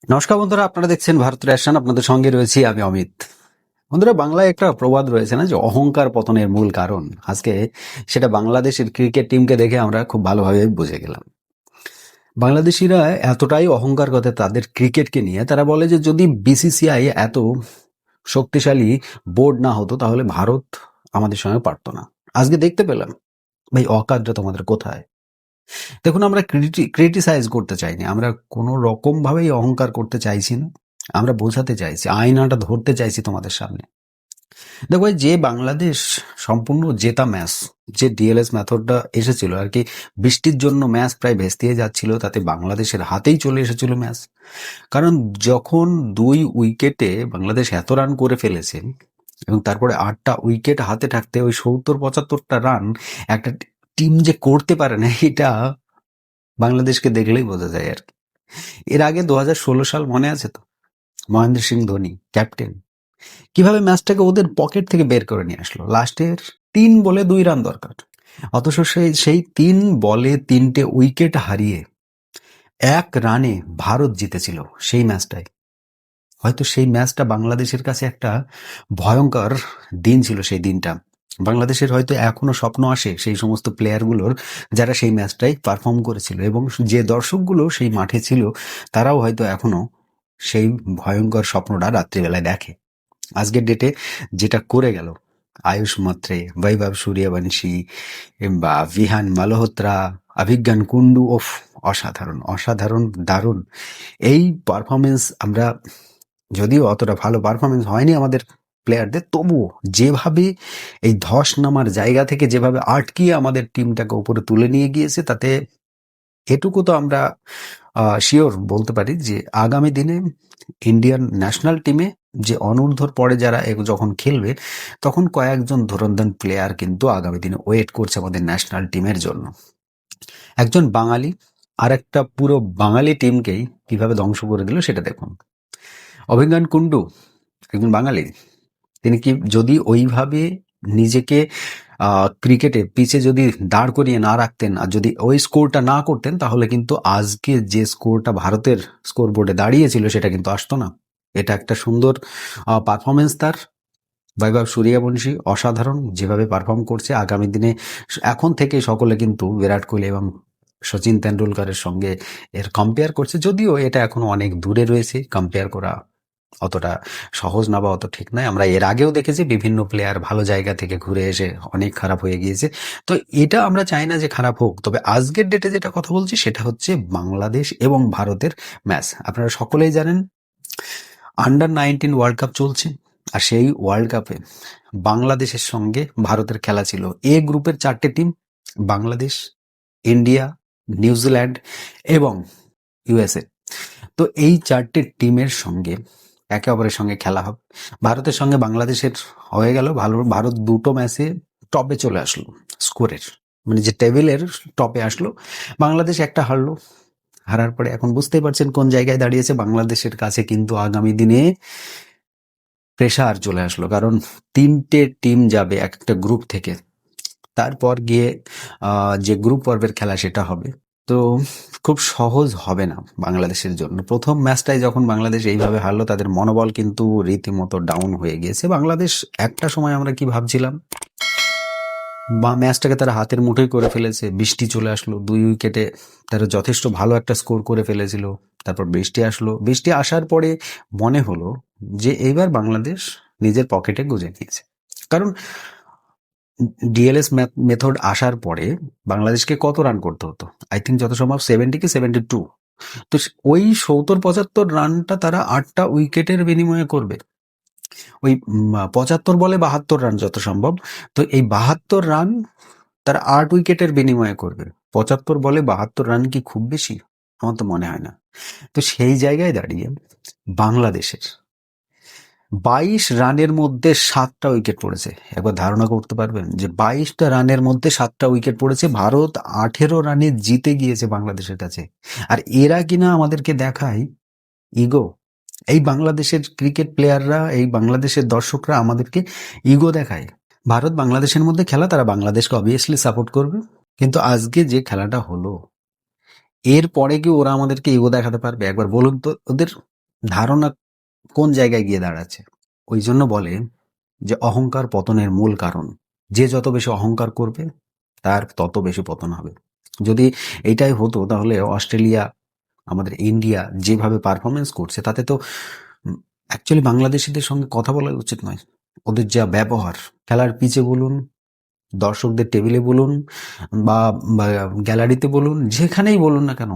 নমস্কার বন্ধুরা, আপনারা দেখছেন ভারত রেশন। আপনাদের সঙ্গে রয়েছি আমি অমিত। বন্ধুরা, বাংলায় একটা প্রবাদ রয়েছে না, যে অহংকার পতনের মূল কারণ। আজকে সেটা বাংলাদেশের ক্রিকেট টিমকে দেখে আমরা খুব ভালোভাবে বুঝে গেলাম। বাংলাদেশিরা এতটাই অহংকার করে তাদের ক্রিকেটকে নিয়ে, তারা বলে যে যদি বিসিসিআই এত শক্তিশালী বোর্ড না হতো তাহলে ভারত আমাদের সঙ্গে পারতো না। আজকে দেখতে পেলাম ভাই, অকাতটা তোমাদের কোথায়। দেখুন, আমরা ক্রিটিসাইজ করতে চাইনি, আমরা কোনো রকম ভাবেই অহংকার করতে চাইছি না। আমরা বোঝাতে চাইছি, আয়নাটা ধরতে চাইছি তোমাদের সামনে। দেখো ভাই, যে বাংলাদেশ সম্পূর্ণ জেতা ম্যাচ, যে ডিএলএস মেথডটা এসেছিল আর কি, বৃষ্টির জন্য ম্যাচ প্রায় ভেস্তিয়ে যাচ্ছিল, তাতে বাংলাদেশের হাতেই চলে এসেছিল ম্যাচ। কারণ যখন 2 উইকেটে বাংলাদেশ এত রান করে ফেলেছে এবং তারপরে 8টা উইকেট হাতে থাকতে ওই 70-75টা রান একটা টিম যে করতে পারে না, এটা বাংলাদেশকে দেখলেই বোঝা যায় আর কি। এর আগে 2016 সাল মনে আছে তো? মহেন্দ্র সিং ধোনি ক্যাপ্টেন কিভাবে ম্যাচটাকে ওদের পকেট থেকে বের করে নিয়ে আসলো। লাস্টের 3 বলে 2 রান দরকার, অথচ সেই 3 বলে 3টে উইকেট হারিয়ে 1 রানে ভারত জিতেছিল সেই ম্যাচটায়। হয়তো সেই ম্যাচটা বাংলাদেশের কাছে একটা ভয়ঙ্কর দিন ছিল। সেই দিনটা বাংলাদেশের হয়তো এখনো স্বপ্ন আসে সেই সমস্ত প্লেয়ারগুলোর যারা সেই ম্যাচটাই পারফর্ম করেছিল, এবং যে দর্শকগুলো সেই মাঠে ছিল তারাও হয়তো এখনো সেই ভয়ঙ্কর স্বপ্নটা রাত্রিবেলায় দেখে। আজকের ডেটে যেটা করে গেল আয়ুষ মাত্রে, বৈভব সূর্যবংশী বা ভিহান মালহোত্রা, অভিজ্ঞান কুন্ডু, ওফ, অসাধারণ অসাধারণ দারুণ এই পারফরমেন্স। আমরা যদিও অতটা ভালো পারফরমেন্স হয়নি আমাদের প্লেয়ারদের, তবুও যেভাবে এই ধস নামার জায়গা থেকে যেভাবে আটকিয়ে আমাদের টিমটাকে উপরে তুলে নিয়ে গিয়েছে, তাতে এটুকু তো আমরা শিওর বলতে পারি যে আগামী দিনে ইন্ডিয়ান ন্যাশনাল টিমে যে অনূর্ধ্বর পরে যারা যখন খেলবে, তখন কয়েকজন ধুরন্ধর প্লেয়ার কিন্তু আগামী দিনে ওয়েট করছে আমাদের ন্যাশনাল টিমের জন্য। একজন বাঙালি আর একটা পুরো বাঙালি টিমকেই কিভাবে ধ্বংস করে দিল সেটা দেখুন। অভিজ্ঞান কুন্ডু একজন বাঙালি, তিনি কি যদি ওইভাবে নিজেকে ক্রিকেটে পিচে যদি দাঁড় করিয়ে না রাখতেন আর যদি ওই স্কোরটা না করতেন, তাহলে কিন্তু আজকে যে স্কোরটা ভারতের স্কোর বোর্ডে দাঁড়িয়েছিল সেটা কিন্তু আসতো না। এটা একটা সুন্দর পারফরমেন্স তার। বৈভব সূর্যবংশী অসাধারণ যেভাবে পারফর্ম করছে। আগামী দিনে এখন থেকে সকলে কিন্তু বিরাট কোহলি এবং সচিন তেন্ডুলকরের সঙ্গে এর কম্পেয়ার করছে, যদিও এটা এখনো অনেক দূরে রয়েছে। কম্পেয়ার করা অতটা সহজ না বা অত ঠিক নয়। আমরা এর আগেও দেখেছি বিভিন্ন প্লেয়ার ভালো জায়গা থেকে ঘুরে এসে অনেক খারাপ হয়ে গিয়েছে। তো এটা আমরা চাই না যে খারাপ হোক। তবে আজকের ডেটে যেটা কথা বলছি সেটা হচ্ছে বাংলাদেশ এবং ভারতের ম্যাচ। আপনারা সকলেই জানেন আন্ডার 19 ওয়ার্ল্ড কাপ চলছে, আর সেই ওয়ার্ল্ড কাপে বাংলাদেশের সঙ্গে ভারতের খেলা ছিল। এ গ্রুপের 4টে টিম, বাংলাদেশ, ইন্ডিয়া, নিউজিল্যান্ড এবং ইউএসএ। তো এই 4টে টিমের সঙ্গে একে অপরের সঙ্গে খেলা হবে। ভারতের সঙ্গে বাংলাদেশের হয়ে গেল ভালো, ভারত 2টো ম্যাচে টপে চলে আসলো স্কোরের, মানে যে টেবিলের টপে আসলো। বাংলাদেশ একটা হারলো, হারার পরে এখন বুঝতেই পারছেন কোন জায়গায় দাঁড়িয়েছে। বাংলাদেশের কাছে কিন্তু আগামী দিনে প্রেশার চলে আসলো, কারণ 3টে টিম যাবে এক একটা গ্রুপ থেকে, তারপর গিয়ে যে গ্রুপ পর্বের খেলা সেটা হবে। তো খুব সহজ হবে না বাংলাদেশের জন্য। প্রথম ম্যাচটাই যখন বাংলাদেশ এইভাবে হারলো, তাদের মনোবল কিন্তু রীতিমতো ডাউন হয়ে গিয়েছে। বাংলাদেশ একটা সময় আমরা কি ভাবছিলাম, বা ম্যাচটাকে তারা হাতের মুঠোয় করে ফেলেছে। বৃষ্টি চলে আসলো, 2 উইকেটে তারা যথেষ্ট ভালো একটা স্কোর করে ফেলেছিল। তারপর বৃষ্টি আসলো, বৃষ্টি আসার পরে মনে হলো যে এইবার বাংলাদেশ নিজের পকেটে গুঁজে নিয়েছে। কারণ ডিএলএস মেথড আসার পরে বাংলাদেশকে কত রান করতে হতো? আই থিঙ্ক যত সম্ভব 70 কি 72। তো ওই 70-75 রানটা তারা 8টা উইকেটের বিনিময়ে করবে। ওই 75 বলে 72 রান যত সম্ভব। তো এই 72 রান তারা 8 উইকেটের বিনিময়ে করবে। 75 বলে 72 রান কি খুব বেশি? আমার তো মনে হয় না। তো সেই জায়গায় দাঁড়িয়ে বাংলাদেশের 22 রানের মধ্যে 7টা উইকেট পড়েছে। একবার ধারণা করতে পারবেন যে 22টা রানের মধ্যে 7টা উইকেট পড়েছে। ভারত 18 রানে জিতে গিয়েছে বাংলাদেশের কাছে। আর এরা কিনা আমাদেরকে দেখায় ইগো। এই বাংলাদেশের ক্রিকেট প্লেয়াররা, এই বাংলাদেশের দর্শকরা আমাদেরকে ইগো দেখায়। ভারত বাংলাদেশের মধ্যে খেলা, তারা বাংলাদেশকে অবভিয়াসলি সাপোর্ট করবে। কিন্তু আজকে যে খেলাটা হলো, এর পরে কি ওরা আমাদেরকে ইগো দেখাতে পারবে? একবার বলুন তো। ওদের ধারণা কোন জায়গায় গিয়ে দাঁড়াচ্ছে। ওই জন্য বলে যে অহংকার পতনের মূল কারণ। যে যত বেশি অহংকার করবে তার তত বেশি পতন হবে। যদি এইটাই হতো তাহলে অস্ট্রেলিয়া, আমাদের ইন্ডিয়া যেভাবে পারফরমেন্স করছে তাতে তো অ্যাকচুয়ালি বাংলাদেশিদের সঙ্গে কথা বলা উচিত নয়। ওদের যা ব্যবহার, খেলার পিচে বলুন, দর্শকদের টেবিলে বলুন, বা গ্যালারিতে বলুন, যেখানেই বলুন না কেন,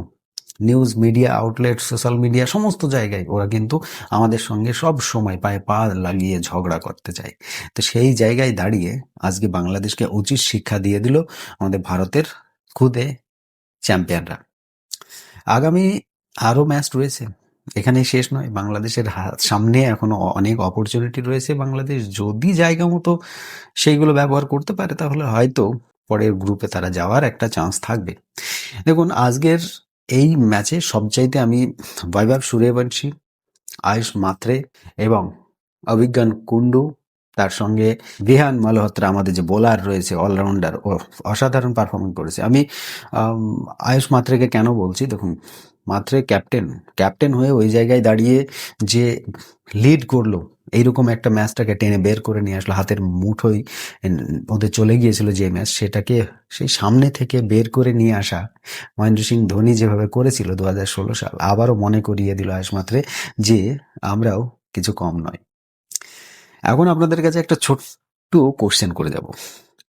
news media outlet, social media, সমস্ত জায়গায় ওরা কিন্তু আমাদের সঙ্গে সব সময় পায়ে পা লাগিয়ে ঝগড়া করতে চায়। তো সেই জায়গায় দাঁড়িয়ে আজকে বাংলাদেশকে উচিত শিক্ষা দিয়ে দিল আমাদের ভারতের খুদে চ্যাম্পিয়নরা। আগামী আরও ম্যাচ রয়েছে, এখানেই শেষ নয়। বাংলাদেশের সামনে এখনো অনেক অপরচুনিটি রয়েছে। বাংলাদেশ যদি জায়গা মতো সেইগুলো ব্যবহার করতে পারে তাহলে হয়তো পরের গ্রুপে তারা যাওয়ার একটা চান্স থাকবে। দেখুন, আজকের এই ম্যাচে সবচাইতে আমি বৈভব সূর্যবংশী, আয়ুষ মাত্রে এবং অভিজ্ঞান কুন্ডু, তার সঙ্গে রিহান মালহোত্রা, আমাদের যে বোলার রয়েছে অলরাউন্ডার, ও অসাধারণ পারফরমেন্স করেছে। আমি আয়ুষ মাত্রেকে কেন বলছি, দেখুন, মাত্রে ক্যাপ্টেন, ক্যাপ্টেন হয়ে ওই জায়গায় দাঁড়িয়ে যে লিড করলো, এইরকম একটা ম্যাচটাকে টেনে বের করে নিয়ে আসলো, হাতের মুঠোয় ওদের চলে গিয়েছিল যে ম্যাচ, সেটাকে সেই সামনে থেকে বের করে নিয়ে আসা মহেন্দ্র সিং ধোনি যেভাবে করেছিল 2016 সাল, আবারও মনে করিয়ে দিল আয়ুষ মাত্রে যে আমরাও কিছু কম নয়। এখন আপনাদের কাছে একটা ছোট্ট কোশ্চেন করে যাব,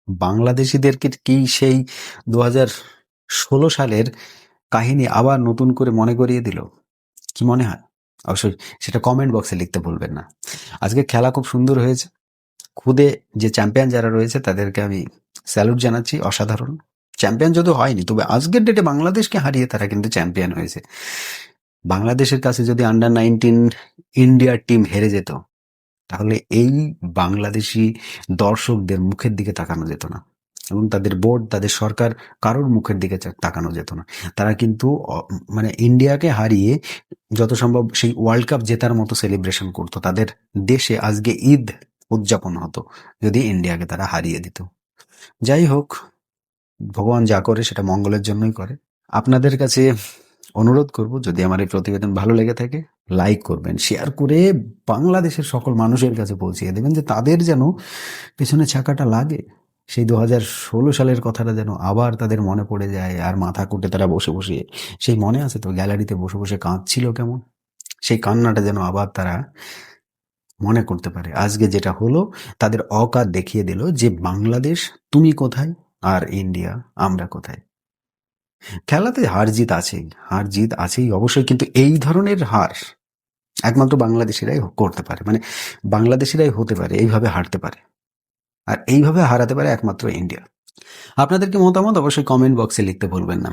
বাংলাদেশিদেরকে কি সেই 2016 সালের কাহিনী আবার নতুন করে মনে করিয়ে দিল? কি মনে হয়? অবশ্যই সেটা কমেন্ট বক্সে লিখতে ভুলবেন না। আজকে খেলা খুব সুন্দর হয়েছে। খুদে যে চ্যাম্পিয়ন যারা রয়েছে তাদেরকে আমি স্যালুট জানাচ্ছি, অসাধারণ। চ্যাম্পিয়ন যদিও হয়নি, তবে আজকের ডেটে বাংলাদেশকে হারিয়ে তারা কিন্তু চ্যাম্পিয়ন হয়েছে। বাংলাদেশের কাছে যদি আন্ডার-19 ইন্ডিয়ার টিম হেরে যেত তাহলে এই বাংলাদেশি দর্শকদের মুখের দিকে তাকানো যেত না, এবং তাদের বোর্ড, তাদের সরকার, কারোর মুখের দিকে তাকানো যেত না। তারা কিন্তু মানে ইন্ডিয়াকে হারিয়ে যত সম্ভব সেই ওয়ার্ল্ড কাপ জেতার মতো সেলিব্রেশন করতো। তাদের দেশে আজকে ঈদ উদযাপন হতো যদি ইন্ডিয়াকে তারা হারিয়ে দিত। যাই হোক, ভগবান যা করে সেটা মঙ্গলের জন্যই করে। আপনাদের কাছে অনুরোধ করব, যদি আমার এই প্রতিবেদন ভালো লেগে থাকে লাইক করবেন, শেয়ার করে বাংলাদেশের সকল মানুষের কাছে পৌঁছিয়ে দেবেন, যে তাদের যেন পেছনে চাকাটা লাগে, সেই 2016 সালের কথাটা যেন আবার তাদের মনে পড়ে যায়, আর মাথা কুটে তারা বসে বসে, সেই মনে আছে তো গ্যালারিতে বসে বসে কাঁদছিল কেমন, সেই কান্নাটা যেন আবার তারা মনে করতে পারে। আজকে যেটা হলো, তাদের অকাত দেখিয়ে দিল যে বাংলাদেশ তুমি কোথায় আর ইন্ডিয়া আমরা কোথায়। খেলাতে হার জিত আছেই, হার জিত আছেই অবশ্যই, কিন্তু এই ধরনের হার একমাত্র বাংলাদেশিরাই করতে পারে, মানে বাংলাদেশিরাই হতে পারে, এইভাবে হারতে পারে, আর এইভাবে হারাতে পারে একমাত্র ইন্ডিয়া। আপনাদের কি মতামত অবশ্যই কমেন্ট বক্সে লিখতে ভুলবেন না।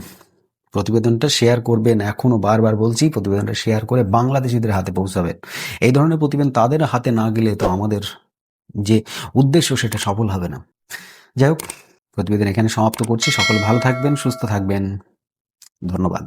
প্রতিবেদনটা শেয়ার করবেন, এখনো বারবার বলছি, প্রতিবেদনটা শেয়ার করে বাংলাদেশিদের হাতে পৌঁছাবেন। এই ধরনের প্রতিবেদন তাদের হাতে না গেলে তো আমাদের যে উদ্দেশ্য সেটা সফল হবে না। যাই হোক, প্রতিবেদন এখানে সমাপ্ত করছি। সকলে ভালো থাকবেন, সুস্থ থাকবেন, ধন্যবাদ।